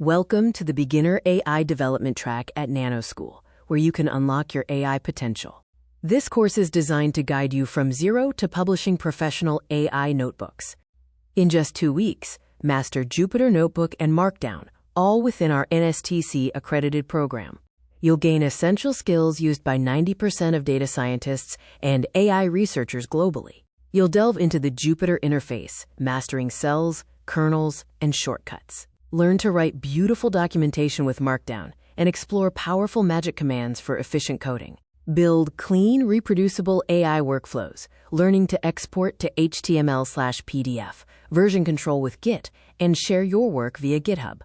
Welcome to the Beginner AI Development track at NanoSchool, where you can unlock your AI potential. This course is designed to guide you from zero to publishing professional AI notebooks. In just 2 weeks, master Jupyter Notebook and Markdown, all within our NSTC-accredited program. You'll gain essential skills used by 90% of data scientists and AI researchers globally. You'll delve into the Jupyter interface, mastering cells, kernels, and shortcuts. Learn to write beautiful documentation with Markdown and explore powerful magic commands for efficient coding. Build clean, reproducible AI workflows, learning to export to HTML/PDF, version control with Git, and share your work via GitHub.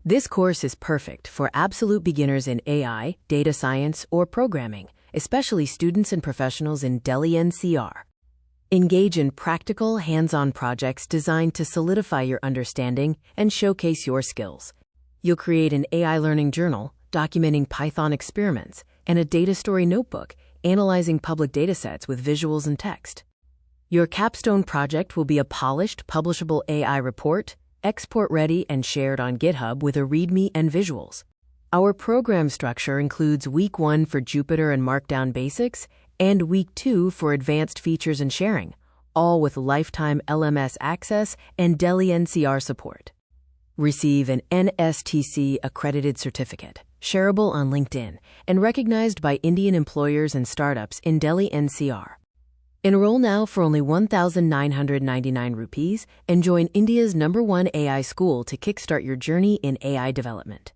This course is perfect for absolute beginners in AI, data science, or programming, especially students and professionals in Delhi NCR. Engage in practical, hands-on projects designed to solidify your understanding and showcase your skills. You'll create an AI learning journal, documenting Python experiments, and a data story notebook, analyzing public datasets with visuals and text. Your capstone project will be a polished, publishable AI report, export-ready and shared on GitHub with a README and visuals. Our program structure includes Week 1 for Jupyter and Markdown basics, and Week 2 for advanced features and sharing, all with lifetime LMS access and Delhi NCR support. Receive an NSTC-accredited certificate, shareable on LinkedIn, and recognized by Indian employers and startups in Delhi NCR. Enroll now for only 1,999 rupees and join India's #1 AI school to kickstart your journey in AI development.